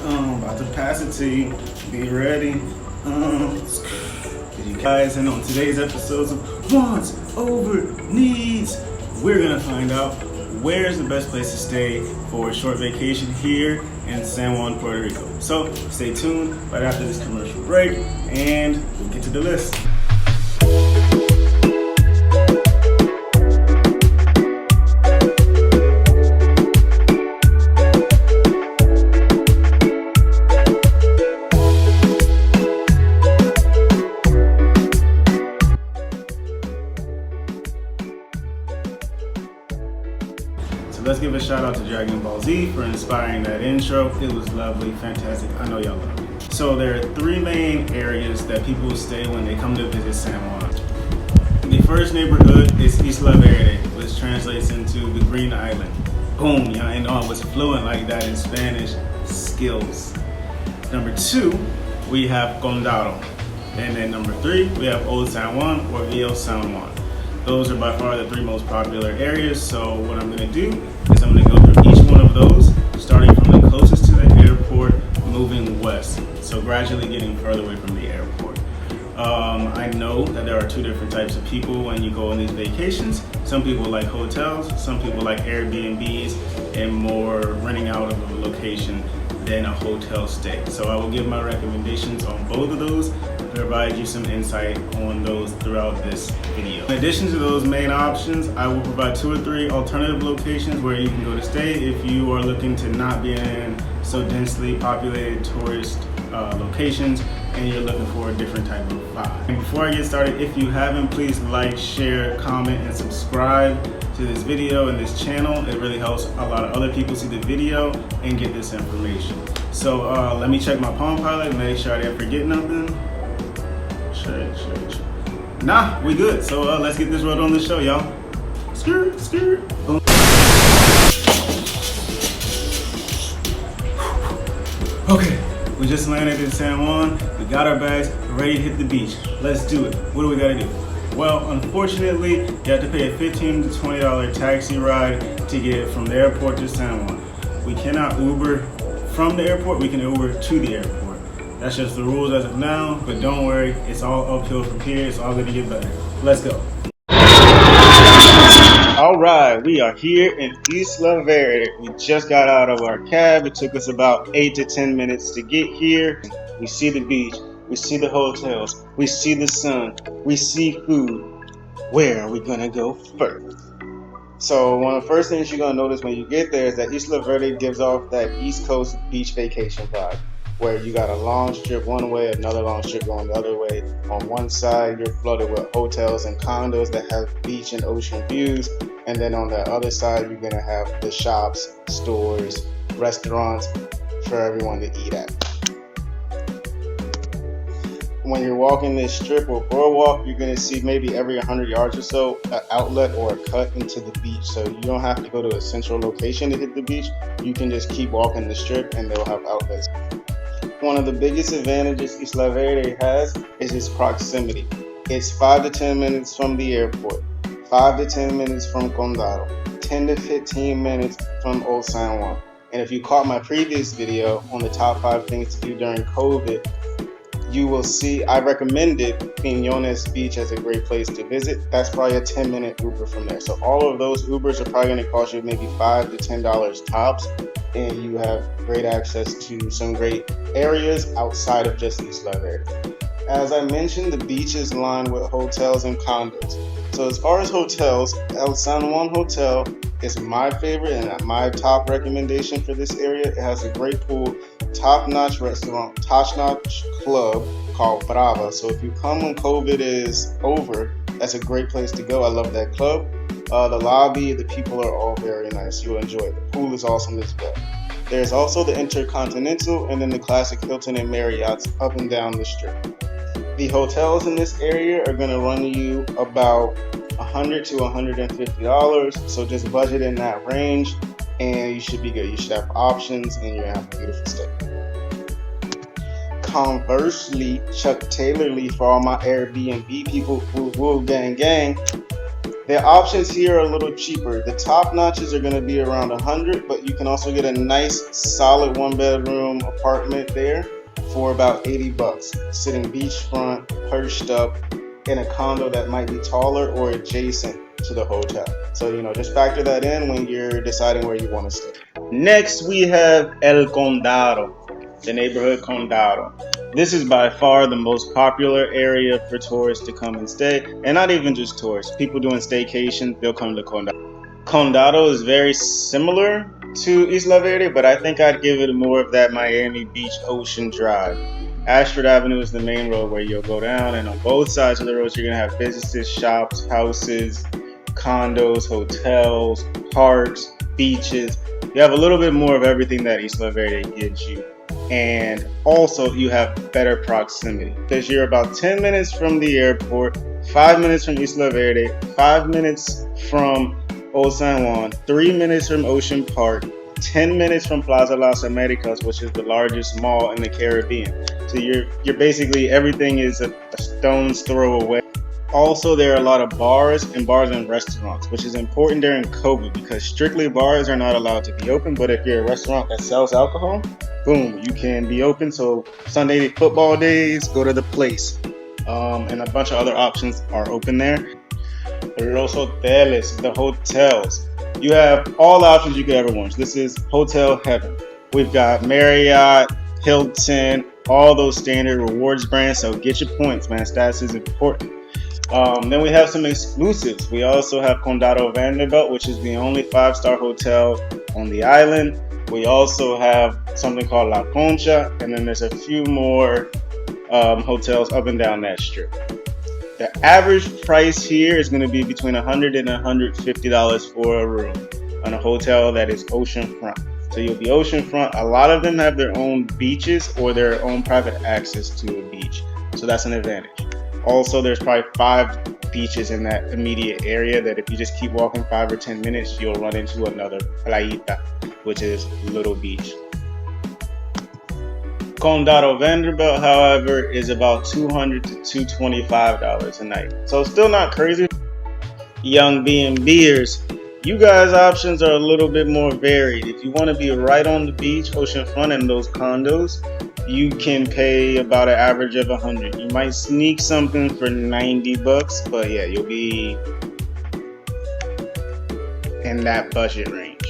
About to pass it to you. Be ready. You guys, and on today's episodes of Wants Over Needs, we're gonna find out where's the best place to stay for a short vacation here in San Juan, Puerto Rico. So stay tuned right after this commercial break, and we'll get to the list. Let's give a shout out to Dragon Ball Z for inspiring that intro. It was lovely, fantastic. I know y'all love it. So there are three main areas that people stay when they come to visit San Juan. The first neighborhood is Isla Verde, which translates into the Green Island. Boom, y'all ain't know I was fluent like that in Spanish. Skills. Number two, we have Condado. And then number three, we have Old San Juan or Viejo San Juan. Those are by far the three most popular areas. So what I'm gonna do is I'm gonna go through each one of those, starting from the closest to the airport, moving west. So gradually getting further away from the airport. I know that there are two different types of people when you go on these vacations. Some people like hotels, some people like Airbnbs and more renting out of a location than a hotel stay. So I will give my recommendations on both of those, provide you some insight on those throughout this video. In addition to those main options, I will provide 2 or 3 alternative locations where you can go to stay if you are looking to not be in so densely populated tourist locations and you're looking for a different type of vibe. And before I get started, if you haven't, please like, share, comment, and subscribe to this video and this channel. It really helps a lot of other people see the video and get this information. So let me check my Palm Pilot and make sure I didn't forget nothing. Nah, we good. So let's get this road on the show, y'all. Skirt, skirt. Boom. Okay, we just landed in San Juan. We got our bags, ready to hit the beach. Let's do it. What do we gotta do? Well, unfortunately, you have to pay a $15 to $20 taxi ride to get from the airport to San Juan. We cannot Uber from the airport, we can Uber to the airport. That's just the rules as of now, but don't worry, it's all uphill from here. It's all gonna get better. Let's go. All right, we are here in Isla Verde. We just got out of our cab. It took us about 8 to 10 minutes to get here. We see the beach, we see the hotels, we see the sun, we see food. Where are we gonna go first? So one of the first things you're gonna notice when you get there is that Isla Verde gives off that East Coast beach vacation vibe, where you got a long strip one way, another long strip going the other way. On one side, you're flooded with hotels and condos that have beach and ocean views. And then on the other side, you're gonna have the shops, stores, restaurants for everyone to eat at. When you're walking this strip or boardwalk, you're gonna see maybe every 100 yards or so an outlet or a cut into the beach. So you don't have to go to a central location to hit the beach. You can just keep walking the strip and they'll have outlets. One of the biggest advantages Isla Verde has is its proximity. It's 5 to 10 minutes from the airport, 5 to 10 minutes from Condado, 10 to 15 minutes from Old San Juan. And if you caught my previous video on the top 5 things to do during COVID, you will see I recommended Piñones Beach as a great place to visit. That's probably a 10-minute Uber from there. So all of those Ubers are probably going to cost you maybe $5 to $10 tops, and you have great access to some great areas outside of just Isla Verde. As I mentioned, the beach is lined with hotels and condos. So as far as hotels, El San Juan Hotel is my favorite and my top recommendation for this area. It has a great pool, top-notch restaurant, top-notch club called Brava. So if you come when COVID is over, that's a great place to go. I love that club. The lobby, the people are all very nice. You'll enjoy it. The pool is awesome as well. There's also the Intercontinental and then the classic Hilton and Marriott's up and down the strip. The hotels in this area are going to run you about $100 to $150, so just budget in that range and you should be good. You should have options and you're going to have a beautiful stay. Conversely, Chuck Taylor Lee, for all my Airbnb people, woo gang gang, The options here are a little cheaper. The top notches are going to be around 100, but you can also get a nice solid 1 bedroom apartment there for about 80 bucks, sitting beachfront, perched up in a condo that might be taller or adjacent to the hotel. So, just factor that in when you're deciding where you want to stay. Next, we have El Condado, the neighborhood Condado. This is by far the most popular area for tourists to come and stay, and not even just tourists. People doing staycations, they'll come to Condado. Condado is very similar to Isla Verde, but I think I'd give it more of that Miami Beach Ocean Drive. Ashford Avenue is the main road where you'll go down, and on both sides of the road, you're going to have businesses, shops, houses, condos, hotels, parks, beaches. You have a little bit more of everything that Isla Verde gives you. And also, you have better proximity because you're about 10 minutes from the airport, 5 minutes from Isla Verde, 5 minutes from Old San Juan, 3 minutes from Ocean Park, 10 minutes from Plaza Las Americas, which is the largest mall in the Caribbean. So you're basically, everything is a stone's throw away. Also, there are a lot of bars and restaurants, which is important during COVID because strictly bars are not allowed to be open. But if you're a restaurant that sells alcohol, boom, you can be open. So Sunday football days, go to the place. And a bunch of other options are open there. Los hoteles, the hotels. You have all the options you could ever want. This is hotel heaven. We've got Marriott, Hilton, all those standard rewards brands. So get your points, man. Stats is important. Then we have some exclusives. We also have Condado Vanderbilt, which is the only 5-star hotel on the island. We also have something called La Concha, and then there's a few more hotels up and down that strip. The average price here is going to be between $100 and $150 for a room on a hotel that is oceanfront. So you'll be oceanfront. A lot of them have their own beaches or their own private access to a beach. So that's an advantage. Also, there's probably 5 beaches in that immediate area that if you just keep walking 5 or 10 minutes, you'll run into another playita, which is Little Beach. Condado Vanderbilt, however, is about $200 to $225 a night. So still not crazy. Young B&Bers, you guys' options are a little bit more varied. If you want to be right on the beach, oceanfront, and those condos, you can pay about an average of $100. You might sneak something for $90, but yeah, you'll be in that budget range.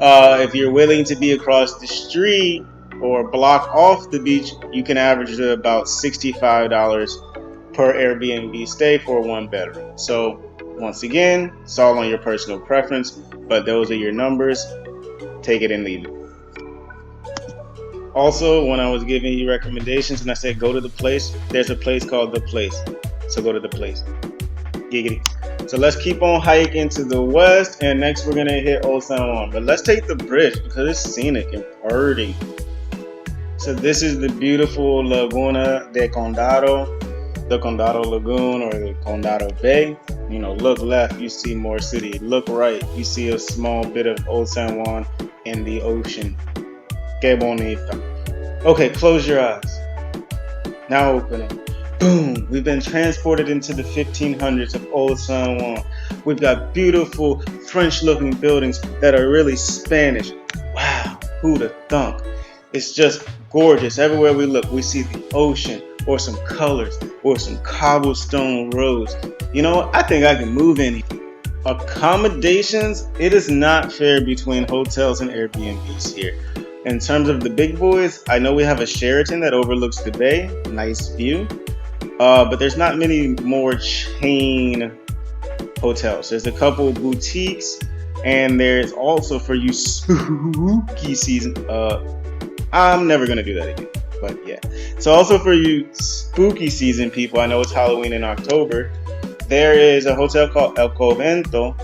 If you're willing to be across the street or block off the beach, you can average about $65 per Airbnb stay for a 1 bedroom. So once again, it's all on your personal preference, but those are your numbers. Take it and leave it. Also, when I was giving you recommendations and I said go to the place, there's a place called The Place. So go to The Place. Giggity. So let's keep on hiking to the west, and next we're going to hit Old San Juan. But let's take the bridge because it's scenic and pretty. So this is the beautiful Laguna de Condado, the Condado Lagoon or the Condado Bay. Look left, you see more city. Look right, you see a small bit of Old San Juan and the ocean. Que bonita. Okay, close your eyes. Now open it. Boom! We've been transported into the 1500s of Old San Juan. We've got beautiful French-looking buildings that are really Spanish. Wow, who'd have thunk? It's just gorgeous. Everywhere we look, we see the ocean or some colors or some cobblestone roads. I think I can move in here. Accommodations, it is not fair between hotels and Airbnbs here. In terms of the big boys, I know we have a Sheraton that overlooks the bay, nice view, but there's not many more chain hotels. There's a couple boutiques, and there's also, for you spooky season, I'm never gonna do that again, but yeah. So also for you spooky season people, I know it's Halloween in October, there is a hotel called El Covento,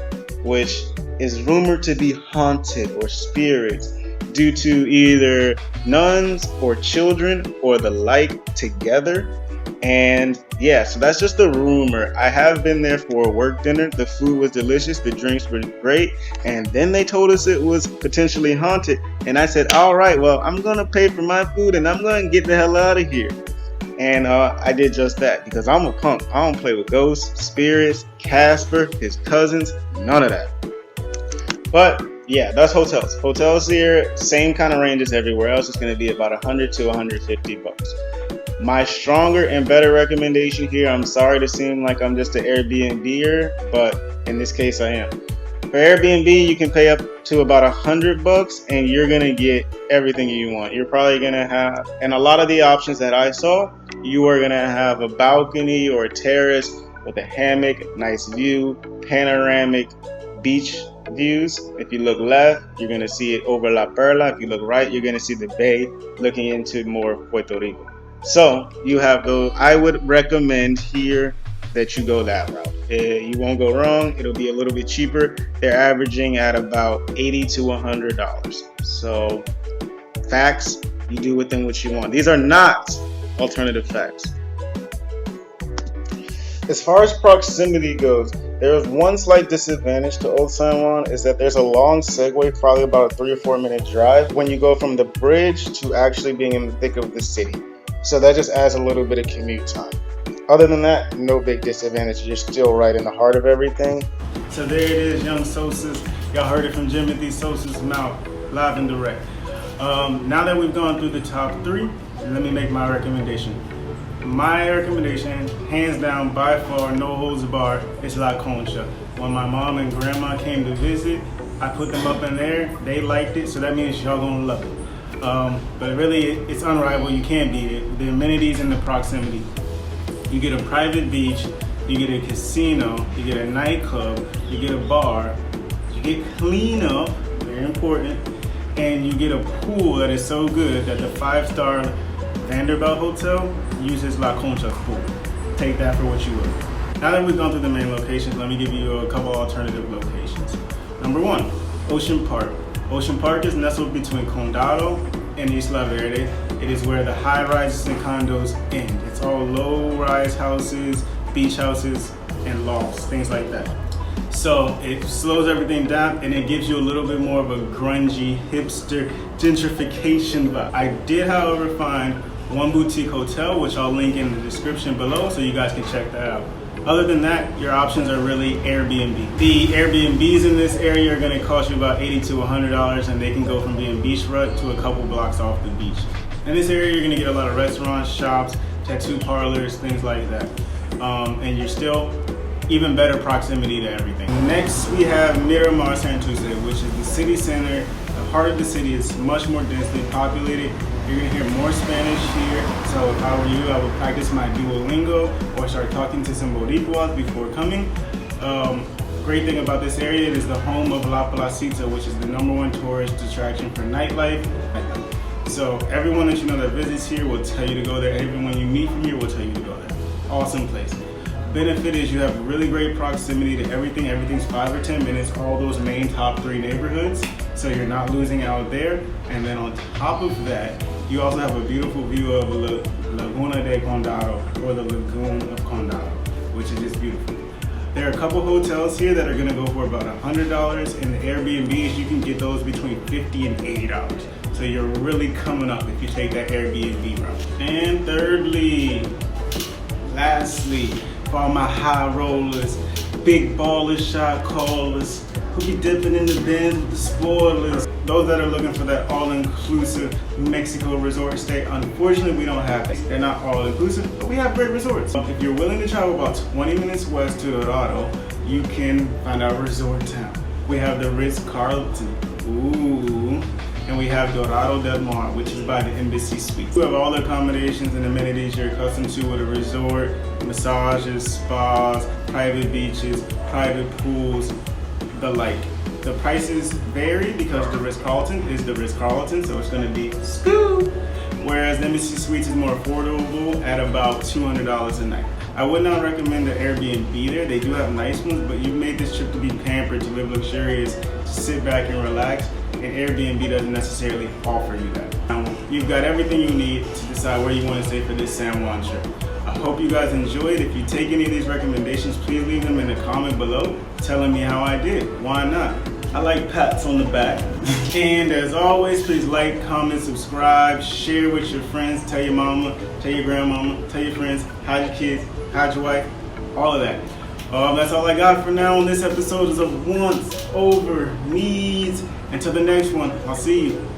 which is rumored to be haunted or spirits due to either nuns or children or the like together. And yeah, so that's just a rumor. I have been there for a work dinner. The food was delicious, the drinks were great, and then they told us it was potentially haunted, and I said, all right, well, I'm gonna pay for my food and I'm gonna get the hell out of here. And I did just that because I'm a punk. I don't play with ghosts, spirits, Casper, his cousins, none of that. But yeah, that's hotels. Hotels here, same kind of range as everywhere else. It's going to be about 100 to 150 bucks. My stronger and better recommendation here, I'm sorry to seem like I'm just an Airbnb-er, but in this case I am. For Airbnb, you can pay up to about 100 bucks and you're going to get everything you want. You're probably going to have, and a lot of the options that I saw, you are going to have a balcony or a terrace with a hammock, nice view, panoramic beach views. If you look left, you're going to see it over La Perla. If you look right, you're going to see the bay looking into more of Puerto Rico. So you have those. I would recommend here that you go that route. You won't go wrong. It'll be a little bit cheaper. They're averaging at about $80 to $100. So facts, you do with them what you want. These are not alternative facts. As far as proximity goes, there's one slight disadvantage to Old San Juan is that there's a long segue, probably about a 3 or 4 minute drive when you go from the bridge to actually being in the thick of the city. So that just adds a little bit of commute time. Other than that, no big disadvantage. You're still right in the heart of everything. So there it is, young Sosa's. Y'all heard it from Timothy Sosa's mouth, live and direct. Now that we've gone through the top 3, let me make my recommendation. My recommendation, hands down, by far, no holds barred, is La Concha. When my mom and grandma came to visit, I put them up in there. They liked it, so that means y'all gonna love it. But really, it's unrivaled. You can't beat it. The amenities and the proximity. You get a private beach, you get a casino, you get a nightclub, you get a bar, you get cleanup, very important, and you get a pool that is so good that the 5-star Vanderbilt Hotel uses La Concha's pool. Take that for what you will. Now that we've gone through the main locations, let me give you a couple alternative locations. Number 1, Ocean Park. Ocean Park is nestled between Condado and Isla Verde. It is where the high rises and condos end. It's all low rise houses, beach houses, and lofts, things like that. So it slows everything down and it gives you a little bit more of a grungy, hipster, gentrification vibe. I did, however, find one boutique hotel, which I'll link in the description below so you guys can check that out. Other than that, your options are really Airbnb. The Airbnbs in this area are going to cost you about $80 to $100, and they can go from being beachfront to a couple blocks off the beach. In this area, you're going to get a lot of restaurants, shops, tattoo parlors, things like that. And you're still even better proximity to everything. Next, we have Miramar Santurce, which is the city center. The heart of the city is much more densely populated. You're gonna hear more Spanish here, so if I were you, I would practice my Duolingo or start talking to some Boricuas before coming. Great thing about this area, it is the home of La Placita, which is the #1 tourist attraction for nightlife. So everyone that you know that visits here will tell you to go there. Everyone you meet from here will tell you to go there. Awesome place. Benefit is you have really great proximity to everything. Everything's 5 or 10 minutes, all those main top 3 neighborhoods. So you're not losing out there. And then on top of that, you also have a beautiful view of Laguna de Condado, or the Lagoon of Condado, which is just beautiful. There are a couple hotels here that are gonna go for about $100, and the Airbnbs, you can get those between $50 and $80. So you're really coming up if you take that Airbnb route. And lastly, for all my high rollers, big baller shot callers, who be dipping in the bins with the spoilers, those that are looking for that all-inclusive Mexico resort stay, unfortunately we don't have it. They're not all-inclusive, but we have great resorts. If you're willing to travel about 20 minutes west to Dorado, you can find our resort town. We have the Ritz-Carlton, and we have Dorado del Mar, which is by the Embassy Suites. We have all the accommodations and amenities you're accustomed to with a resort, massages, spas, private beaches, private pools, the like. The prices vary because the Ritz-Carlton is the Ritz-Carlton, so it's gonna be scoo. Whereas the Embassy Suites is more affordable at about $200 a night. I would not recommend the Airbnb there. They do have nice ones, but you've made this trip to be pampered, to live luxurious, to sit back and relax, and Airbnb doesn't necessarily offer you that. You've got everything you need to decide where you want to stay for this San Juan trip. I hope you guys enjoyed. If you take any of these recommendations, please leave them in the comment below telling me how I did. Why not? I like pats on the back. And as always, please like, comment, subscribe, share with your friends, tell your mama, tell your grandmama, tell your friends, hide your kids, hide your wife, all of that. That's all I got for now on this episode of Wants Over Needs. Until the next one, I'll see you.